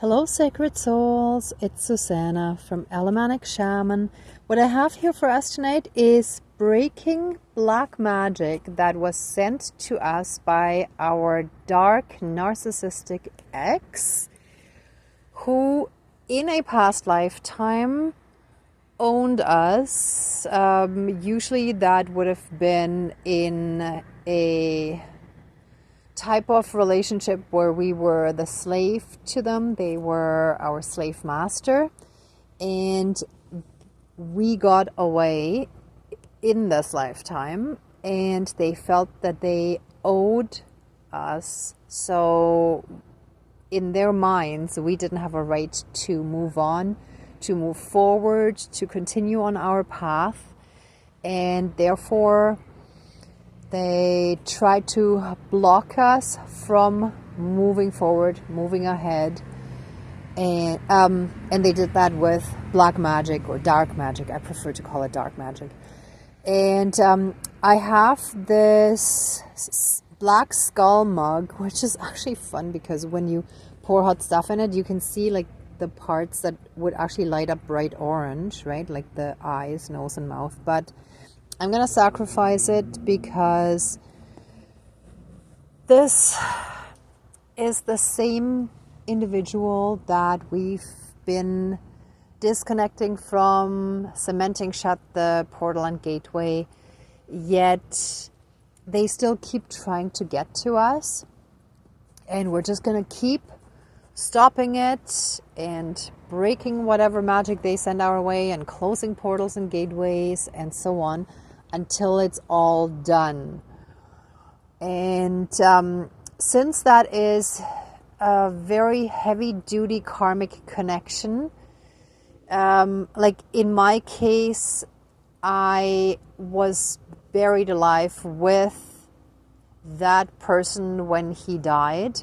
Hello, sacred souls. It's Susanna from Alamanic Shaman. What I have here for us tonight is breaking black magic that was sent to us by our dark narcissistic ex, who in a past lifetime owned us. Usually that would have been in a type of relationship where we were the slave to them. They were our slave master, and we got away in this lifetime, and they felt that they owed us. So in their minds, we didn't have a right to move on, to move forward, to continue on our path, and therefore they tried to block us from moving forward, moving ahead, and they did that with black magic or dark magic. I prefer to call it dark magic. And I have this black skull mug, which is actually fun because when you pour hot stuff in it, you can see like the parts that would actually light up bright orange, right? Like the eyes, nose, and mouth. But I'm going to sacrifice it because this is the same individual that we've been disconnecting from, cementing shut the portal and gateway, yet they still keep trying to get to us. And we're just going to keep stopping it and breaking whatever magic they send our way and closing portals and gateways and so on, until it's all done. And since that is a very heavy-duty karmic connection, like in my case, I was buried alive with that person when he died.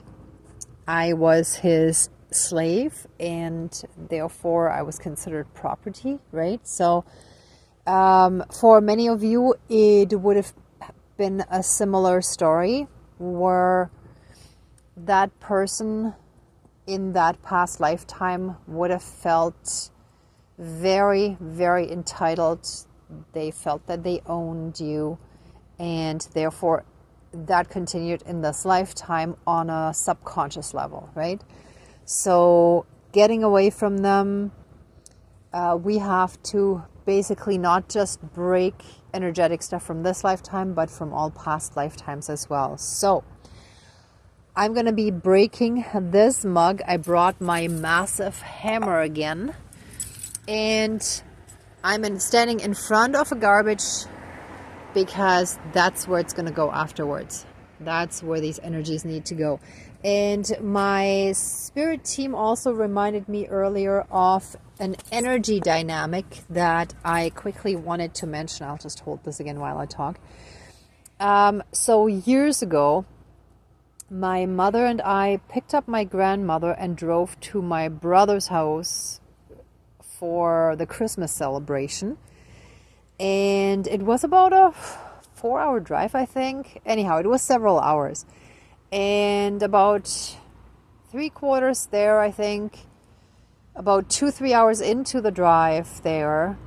I was his slave, and therefore I was considered property, right? So for many of you, it would have been a similar story where that person in that past lifetime would have felt very, very entitled. They felt that they owned you, and therefore that continued in this lifetime on a subconscious level, right? So getting away from them, we have to basically not just break energetic stuff from this lifetime, but from all past lifetimes as well. So I'm going to be breaking this mug. I brought my massive hammer again, and I'm standing in front of a garbage because that's where it's going to go afterwards. That's where these energies need to go. And my spirit team also reminded me earlier of an energy dynamic that I quickly wanted to mention. I'll just hold this again while I talk. So years ago, my mother and I picked up my grandmother and drove to my brother's house for the Christmas celebration. And it was about a 4-hour drive, I think. Anyhow, it was several hours. And about 3/4 there, I think, about 2-3 hours into the drive there,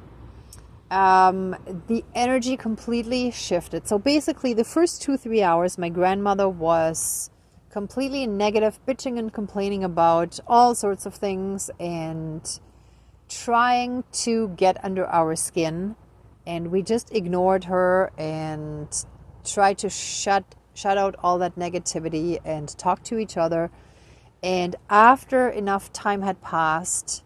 the energy completely shifted. So basically the first 2-3 hours, my grandmother was completely negative, bitching and complaining about all sorts of things and trying to get under our skin. And we just ignored her and tried to shut out all that negativity and talk to each other. And after enough time had passed,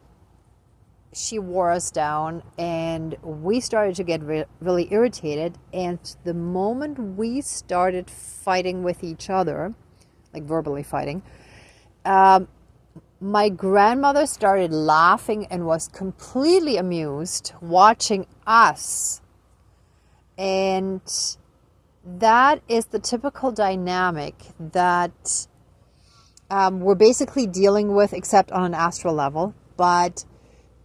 she wore us down, and we started to get really irritated. And the moment we started fighting with each other, like verbally fighting, my grandmother started laughing and was completely amused watching us. And that is the typical dynamic that we're basically dealing with, except on an astral level. But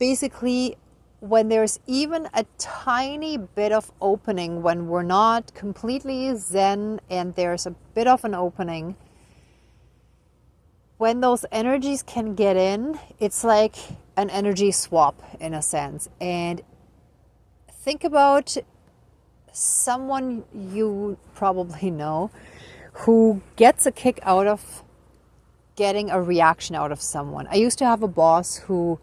basically, when there's even a tiny bit of opening, when we're not completely zen and there's a bit of an opening, when those energies can get in, it's like an energy swap in a sense. And think about someone you probably know who gets a kick out of getting a reaction out of someone. I used to have a boss who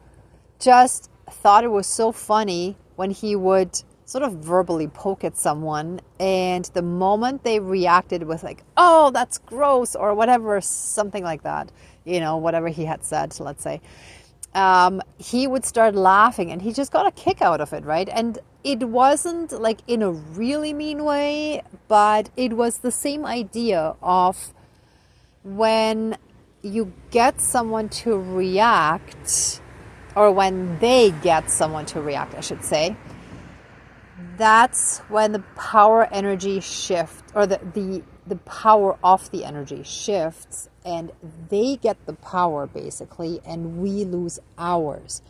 just thought it was so funny when he would sort of verbally poke at someone, and the moment they reacted with like, oh, that's gross, or whatever, something like that, whatever he had said, let's say, he would start laughing, and he just got a kick out of it, right? And it wasn't like in a really mean way, but it was the same idea of when you get someone to react, or when they get someone to react, I should say, that's when the power energy shift, or the power of the energy shifts, and they get the power basically, and we lose ours.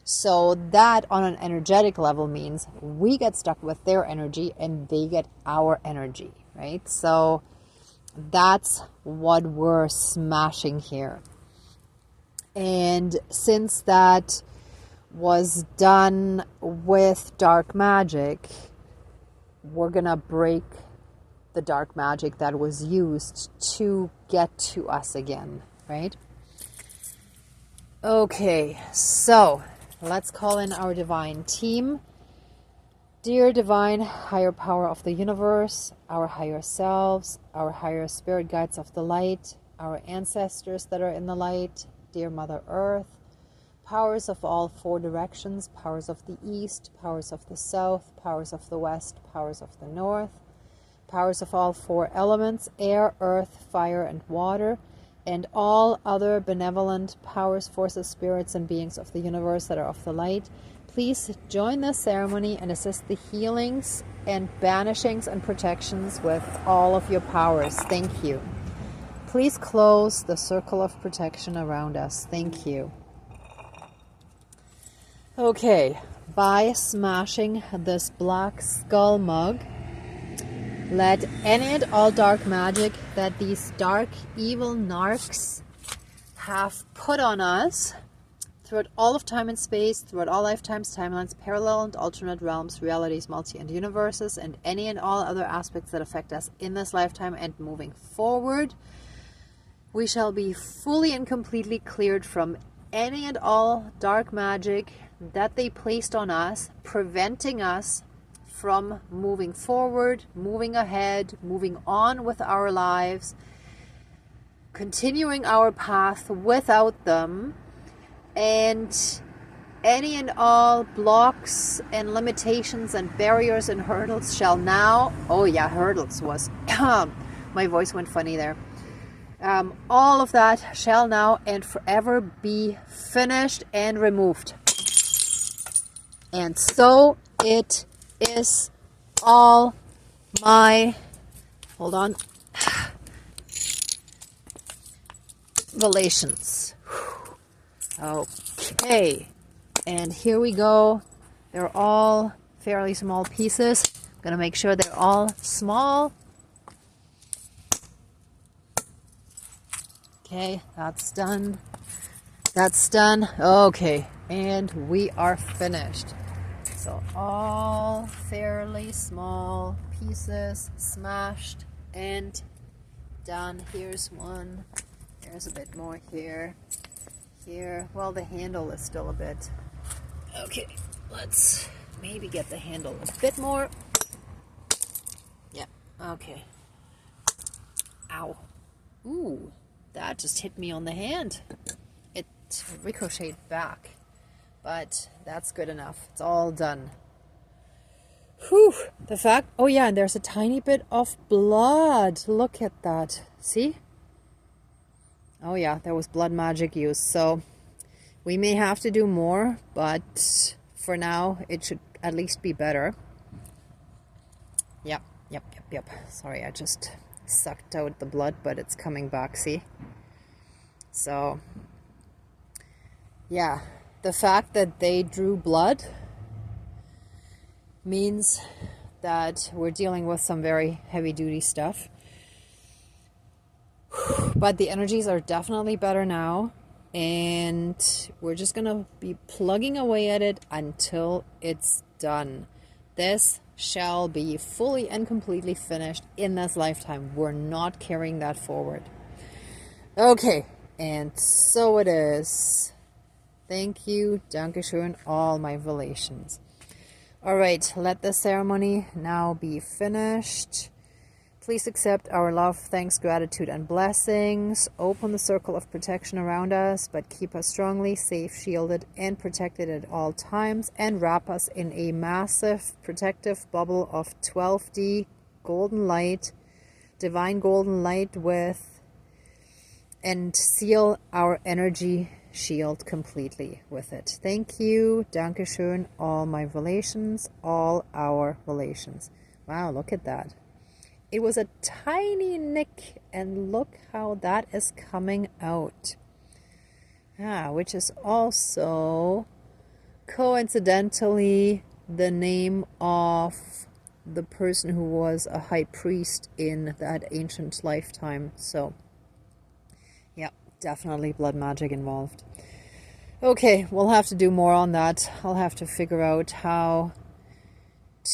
So that on an energetic level means we get stuck with their energy and they get our energy, right? So that's what we're smashing here. And since that was done with dark magic, we're gonna break the dark magic that was used to get to us again, right? Okay, so let's call in our divine team. Dear divine higher power of the universe, our higher selves, our higher spirit guides of the light, our ancestors that are in the light, dear Mother Earth, powers of all four directions, powers of the east, powers of the south, powers of the west, powers of the north, powers of all four elements, air, earth, fire, and water, and all other benevolent powers, forces, spirits, and beings of the universe that are of the light, please join this ceremony and assist the healings and banishings and protections with all of your powers. Thank you. Please close the circle of protection around us. Thank you. Okay, by smashing this black skull mug, let any and all dark magic that these dark, evil narcs have put on us throughout all of time and space, throughout all lifetimes, timelines, parallel and alternate realms, realities, multi and universes, and any and all other aspects that affect us in this lifetime and moving forward, we shall be fully and completely cleared from any and all dark magic that they placed on us, preventing us from moving forward, moving ahead, moving on with our lives, continuing our path without them, and any and all blocks and limitations and barriers and hurdles shall now, hurdles was, my voice went funny there. All of that shall now and forever be finished and removed. And so it is all my, relations. Okay, and here we go. They're all fairly small pieces. I'm gonna make sure they're all small. Okay, that's done. That's done. Okay, and we are finished. So all fairly small pieces smashed and done. Here's one. There's a bit more here. Here. Well, the handle is still a bit. Okay, let's maybe get the handle a bit more. Yeah, okay. Ow. Ooh, that just hit me on the hand. It ricocheted back. But that's good enough. It's all done. Whew. The fact... Oh yeah, and there's a tiny bit of blood. Look at that. See? Oh yeah, there was blood magic used. So we may have to do more, but for now it should at least be better. Yep. Sorry, I just sucked out the blood, but it's coming back, see? So, yeah. The fact that they drew blood means that we're dealing with some very heavy-duty stuff. But the energies are definitely better now. And we're just going to be plugging away at it until it's done. This shall be fully and completely finished in this lifetime. We're not carrying that forward. Okay, and so it is. Thank you, Dankeschön, all my relations. All right, let the ceremony now be finished. Please accept our love, thanks, gratitude, and blessings. Open the circle of protection around us, but keep us strongly safe, shielded, and protected at all times, and wrap us in a massive protective bubble of 12D golden light, divine golden light and seal our energy shield completely with it. Thank you, Dankeschön, all my relations, all our relations. Wow, look at that. It was a tiny nick, and look how that is coming out. Which is also coincidentally the name of the person who was a high priest in that ancient lifetime. So, yeah, definitely blood magic involved. Okay, we'll have to do more on that. I'll have to figure out how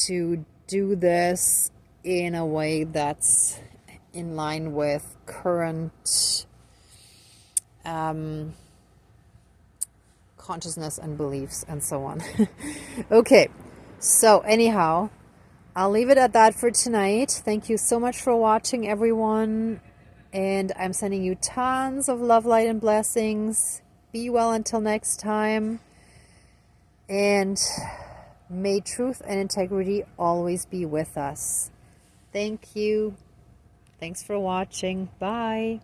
to do this in a way that's in line with current consciousness and beliefs and so on. Okay, so anyhow, I'll leave it at that for tonight. Thank you so much for watching, everyone, and I'm sending you tons of love, light, and blessings. Be well until next time, and may truth and integrity always be with us. Thank you. Thanks for watching. Bye.